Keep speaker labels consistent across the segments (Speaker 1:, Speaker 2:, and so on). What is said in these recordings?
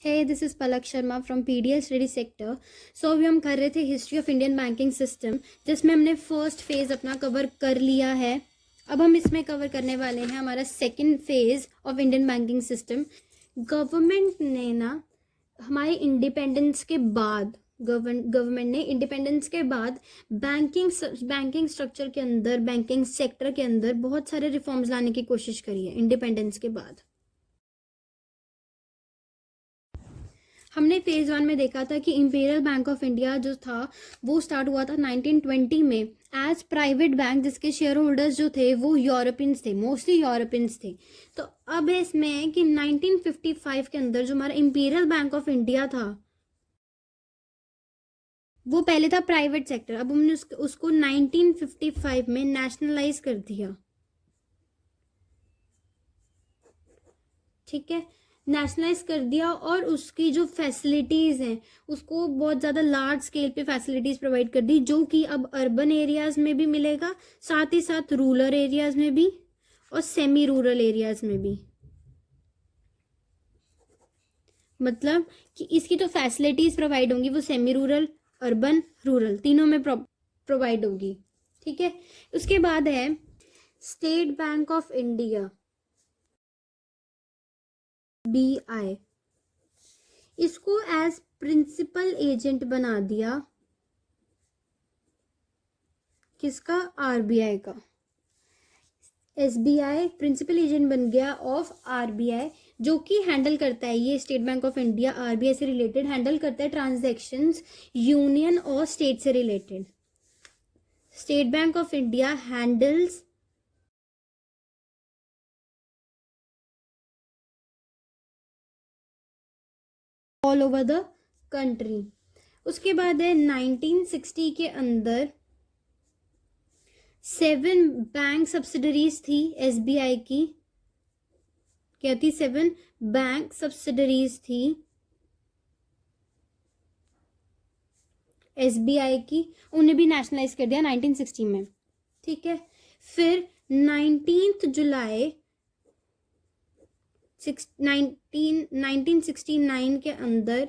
Speaker 1: Hey, this is Palak Sharma from PDL Study Sector. So अभी हम कर रहे थे history of Indian banking system, जिसमें हमने फर्स्ट फेज़ अपना कवर कर लिया है. अब हम इसमें कवर करने वाले हैं हमारा second phase of Indian banking system. Government ने ना हमारे इंडिपेंडेंस के बाद गवर्नमेंट ने इंडिपेंडेंस के बाद बैंकिंग स्ट्रक्चर के अंदर, बैंकिंग सेक्टर के अंदर बहुत सारे रिफॉर्म्स लाने की कोशिश करी है इंडिपेंडेंस के बाद. हमने फेज़ 1 में देखा था कि इंपीरियल बैंक ऑफ इंडिया जो था वो स्टार्ट हुआ था 1920 में एज प्राइवेट बैंक, जिसके शेयर होल्डर्स जो थे वो यूरोपियंस थे, मोस्टली यूरोपियंस थे. तो अब इसमें कि 1955 के अंदर जो हमारा इंपीरियल बैंक ऑफ इंडिया था वो पहले था प्राइवेट सेक्टर. अब हमने उसको 1955 में नेशनलाइज कर दिया. ठीक है, नेशनलाइज कर दिया और उसकी जो फैसिलिटीज़ हैं उसको बहुत ज़्यादा लार्ज स्केल पे फैसिलिटीज़ प्रोवाइड कर दी, जो कि अब अर्बन एरियाज़ में भी मिलेगा, साथ ही साथ रूरल एरियाज़ में भी और सेमी रूरल एरियाज़ में भी. मतलब कि इसकी तो फैसिलिटीज़ प्रोवाइड होंगी वो सेमी रूरल, अर्बन, रूरल तीनों में प्रोवाइड होगी. ठीक है, उसके बाद है state Bank of India, BI. इसको एज प्रिंसिपल एजेंट बना दिया. किसका? RBI का. SBI प्रिंसिपल एजेंट बन गया ऑफ RBI, जो कि हैंडल करता है, ये state Bank of India RBI से रिलेटेड हैंडल करता है ट्रांजैक्शंस यूनियन और स्टेट से related. State Bank of India handles all over the country. उसके बाद है 1960 के अंदर 7 बैंक सब्सिडरीज थी SBI की. क्या थी? 7 बैंक सब्सिडरीज थी SBI की, उन्हें भी नेशनलाइज कर दिया 1960 में. ठीक है, फिर 19 जुलाई 1969 के अंदर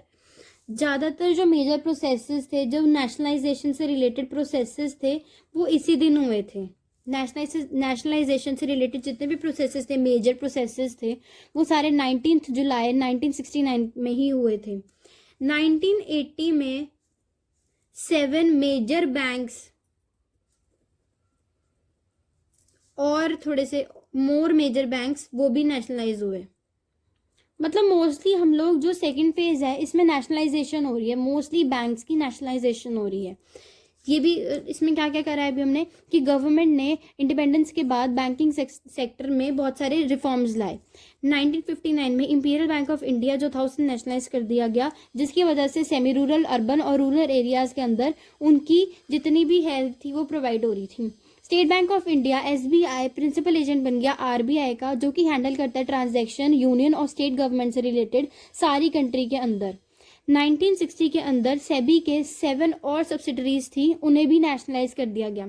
Speaker 1: ज़्यादातर जो मेजर प्रोसेसेस थे, जो नेशनलाइजेशन से रिलेटेड प्रोसेसेस थे, वो इसी दिन हुए थे. नेशनलाइजेशन से रिलेटेड जितने भी प्रोसेसेस थे, मेजर प्रोसेसेस थे, वो सारे 19 जुलाई 1969 में ही हुए थे. 1980 में 7 मेजर बैंक्स और थोड़े से मोर मेजर बैंक्स वो भी नेशनलाइज हुए. मतलब मोस्टली हम लोग जो सेकंड फेज है इसमें नेशनलाइजेशन हो रही है, मोस्टली बैंक्स की नेशनलाइजेशन हो रही है. ये भी इसमें क्या क्या करा है अभी हमने कि गवर्नमेंट ने इंडिपेंडेंस के बाद बैंकिंग सेक्टर में बहुत सारे रिफॉर्म्स लाए. 1959 में इंपीरियल बैंक ऑफ इंडिया जो था उसे नेशनलाइज कर दिया गया, जिसकी वजह से सेमी रूरल, अर्बन और रूरल एरियाज़ के अंदर उनकी जितनी भी हेल्प थी वो प्रोवाइड हो रही थी. State Bank of India SBI principal agent बन गया RBI का, जो कि हैंडल करता है ट्रांजैक्शन यूनियन और स्टेट गवर्नमेंट से रिलेटेड सारी कंट्री के अंदर. 1960 के अंदर सेबी के 7 और सब्सिडरीज थी, उन्हें भी नेशनलाइज कर दिया गया.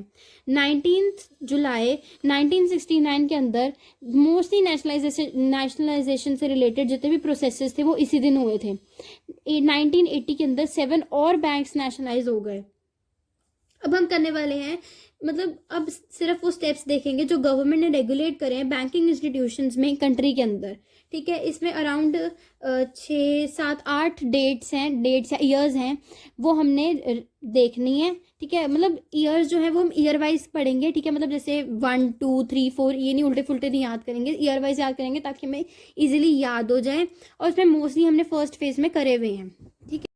Speaker 1: 19 जुलाई 1969 के अंदर मोस्टली नेशनलाइजेशन से रिलेटेड जितने भी प्रोसेसेस थे वो इसी दिन हुए थे. 1980 के अंदर 7 और बैंक्स नेशनलाइज हो गए. अब हम करने वाले हैं, मतलब अब सिर्फ वो स्टेप्स देखेंगे जो गवर्नमेंट ने रेगुलेट करे हैं बैंकिंग इंस्टीट्यूशंस में कंट्री के अंदर. ठीक है, इसमें अराउंड 6, 7, 8 डेट्स या ईयर्स हैं, वो हमने देखनी है. ठीक है, मतलब ईयर्स जो है वो हम ईयर वाइज पढ़ेंगे. ठीक है, मतलब जैसे 1, 2, 3, 4 ये नहीं उल्टे फुल्टे नहीं याद करेंगे, ईयर वाइज याद करेंगे ताकि हमें ईजिली याद हो जाए. और उसमें मोस्टली हमने फर्स्ट फेज में करे हुए हैं. ठीक है,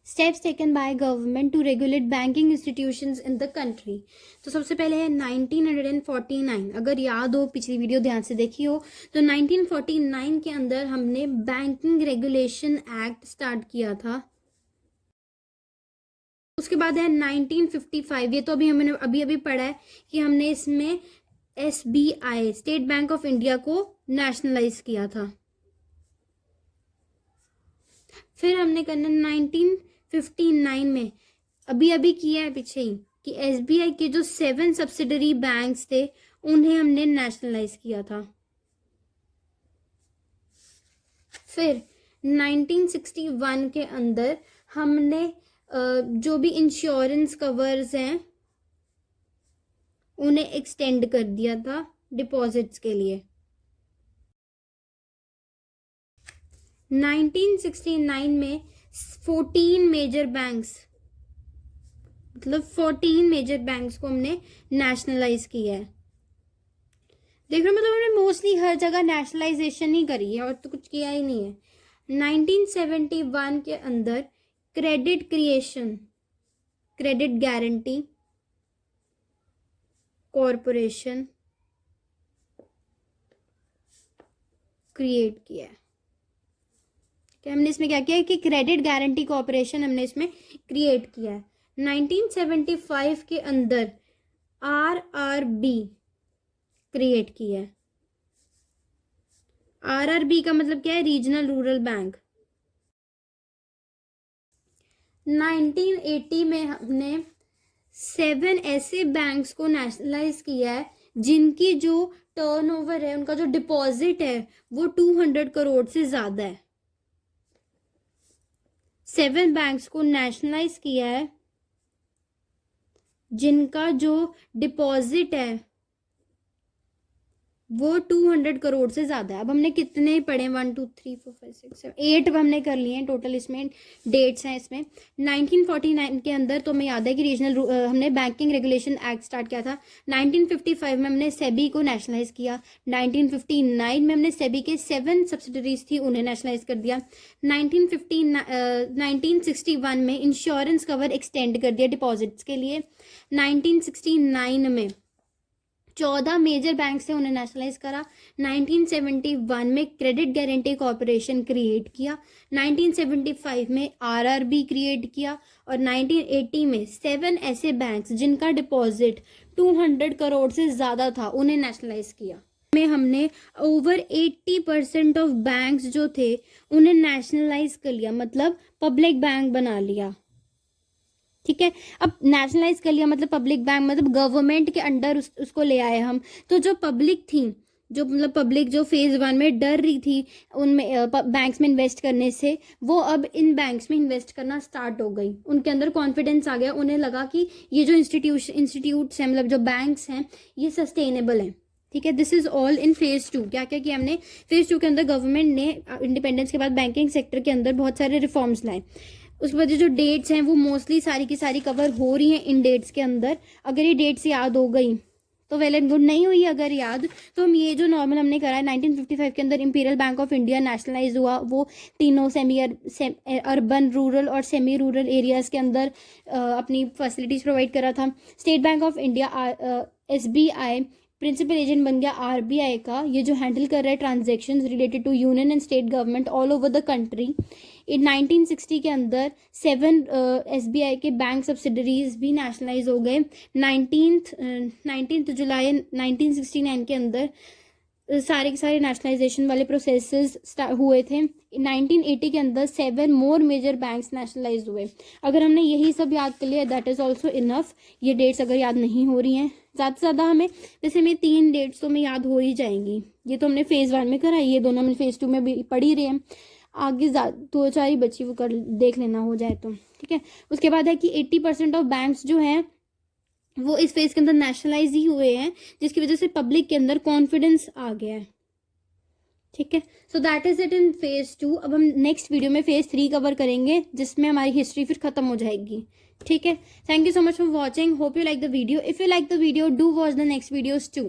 Speaker 1: steps taken by government to regulate banking institutions in the country. तो सबसे पहले है 1949. अगर याद हो, पिछली वीडियो ध्यान से देखी हो, तो 1949 के अंदर हमने बैंकिंग रेगुलेशन एक्ट स्टार्ट किया था. उसके बाद है 1955, ये तो अभी हमने अभी पढ़ा है कि हमने इसमें SBI state Bank of India को नेशनलाइज किया था. फिर हमने करना 1959 में अभी किया है पीछे ही कि SBI के जो 7 सब्सिडरी बैंक्स थे उन्हें हमने नेशनलाइज किया था. फिर 1961 के अंदर हमने जो भी इंश्योरेंस कवर्स हैं उन्हें एक्सटेंड कर दिया था डिपॉजिट्स के लिए। 1969 में 14 मेजर बैंक्स, मतलब 14 मेजर बैंक्स को हमने नेशनलाइज किया है। देख रहे हो, मतलब हमने मोस्टली हर जगह नेशनलाइजेशन ही करी है और तो कुछ किया ही नहीं है। 1971 के अंदर credit creation, credit guarantee corporation create किया है। क्या हमने इसमें क्या किया है कि क्रेडिट गारंटी कॉरपोरेशन हमने इसमें क्रिएट किया है। 1975 के अंदर आरआरबी क्रिएट किया है। आरआरबी का मतलब क्या है? Regional rural bank. 1980 में हमने 7 ऐसे बैंक्स को नेशनलाइज किया है जिनकी जो टर्नओवर है, उनका जो डिपॉजिट है वो 200 करोड़ से ज्यादा है। 7 बैंक्स को नेशनलाइज किया है जिनका जो डिपॉजिट है वो 200 करोड़ से ज्यादा है। अब हमने कितने पढ़े? 1 2 3 4 5 6 7 8 हमने कर लिए हैं टोटल। इसमें डेट्स हैं इसमें 1949 के अंदर, तो हमें याद है कि रीजनल हमने बैंकिंग रेगुलेशन एक्ट स्टार्ट किया था। 1955 में हमने सेबी को नेशनलाइज किया। 1959 में हमने सेबी के 7 सब्सिडरीज थी उन्हें नेशनलाइज कर दिया। 1961 में इंश्योरेंस कवर एक्सटेंड कर दिया डिपॉजिट्स के लिए। 1969 में 14 मेजर बैंक से उन्हें नेशनलाइज करा। 1971 में क्रेडिट गारंटी कॉरपोरेशन क्रिएट किया। 1975 में आरआरबी क्रिएट किया और 1980 में 7 ऐसे बैंक्स जिनका डिपॉजिट 200 करोड़ से ज़्यादा था उन्हें नेशनलाइज किया। में हमने ओवर 80% ऑफ बैंक्स जो थे उन्हें नेशनलाइज कर लिया, मतलब पब्लिक बैंक बना लिया। ठीक है, अब नेशनलाइज कर लिया मतलब पब्लिक बैंक, मतलब गवर्नमेंट के अंडर उसको ले आए हम। तो जो पब्लिक थी, जो मतलब पब्लिक जो फेज 1 में डर रही थी उनमें बैंक्स में इन्वेस्ट करने से, वो अब इन बैंक्स में इन्वेस्ट करना स्टार्ट हो गई। उनके अंदर कॉन्फिडेंस आ गया, उन्हें लगा कि ये जो इंस्टीट्यूट्स हैं, मतलब जो बैंक्स हैं, ये सस्टेनेबल हैं। ठीक है, this is all in phase 2। क्या क्या किया हमने? फेज 2 के अंदर गवर्नमेंट ने इंडिपेंडेंस के बाद बैंकिंग सेक्टर के अंदर बहुत सारे रिफॉर्म्स लाए। उसके बाद जो डेट्स हैं वो मोस्टली सारी की सारी कवर हो रही हैं इन डेट्स के अंदर। अगर ये डेट्स याद हो गई तो वेल एंड गुड, नहीं हुई अगर याद तो हम ये जो नॉर्मल हमने करा है 1955 के अंदर Imperial Bank of India nationalise हुआ। वो तीनों अर्बन, रूरल और सेमी रूरल एरियाज के अंदर अपनी फैसिलिटीज प्रोवाइड करा था। State Bank of India SBI principal agent बन गया RBI का, ये जो हैंडल कर रहा है transaction related to union and state government all over the country. In 1960 के अंदर 7 SBI के बैंक सब्सिडरीज भी नेशनलाइज हो गए। 19 जुलाई 1969 के अंदर सारे के सारे नेशनलाइजेशन वाले प्रोसेसेस हुए थे। 1980 के अंदर 7 मोर मेजर बैंक्स नेशनलाइज हुए। अगर हमने यही सब याद कर लिया दैट इज़ ऑल्सो इनफ। ये डेट्स अगर याद नहीं हो रही हैं ज़्यादा से ज़्यादा हमें, जैसे हमें 3 डेट्स तो हमें याद हो ही जाएंगी। ये तो हमने फेज़ 1 में करा, ये दोनों हमने फेज़ 2 में भी पढ़ ही रहे हैं। आगे 2-4 ही बची, वो कर देख लेना हो जाए तो। ठीक है, उसके बाद है कि 80% ऑफ बैंक्स जो हैं वो इस फेज के अंदर नेशनलाइज ही हुए हैं, जिसकी वजह से पब्लिक के अंदर कॉन्फिडेंस आ गया है। ठीक है, so that is it in phase 2। अब हम नेक्स्ट वीडियो में फेज 3 कवर करेंगे, जिसमें हमारी हिस्ट्री फिर खत्म हो जाएगी। ठीक है, thank you so much for watching, hope you like the video. If you like the video, do watch the next videos to.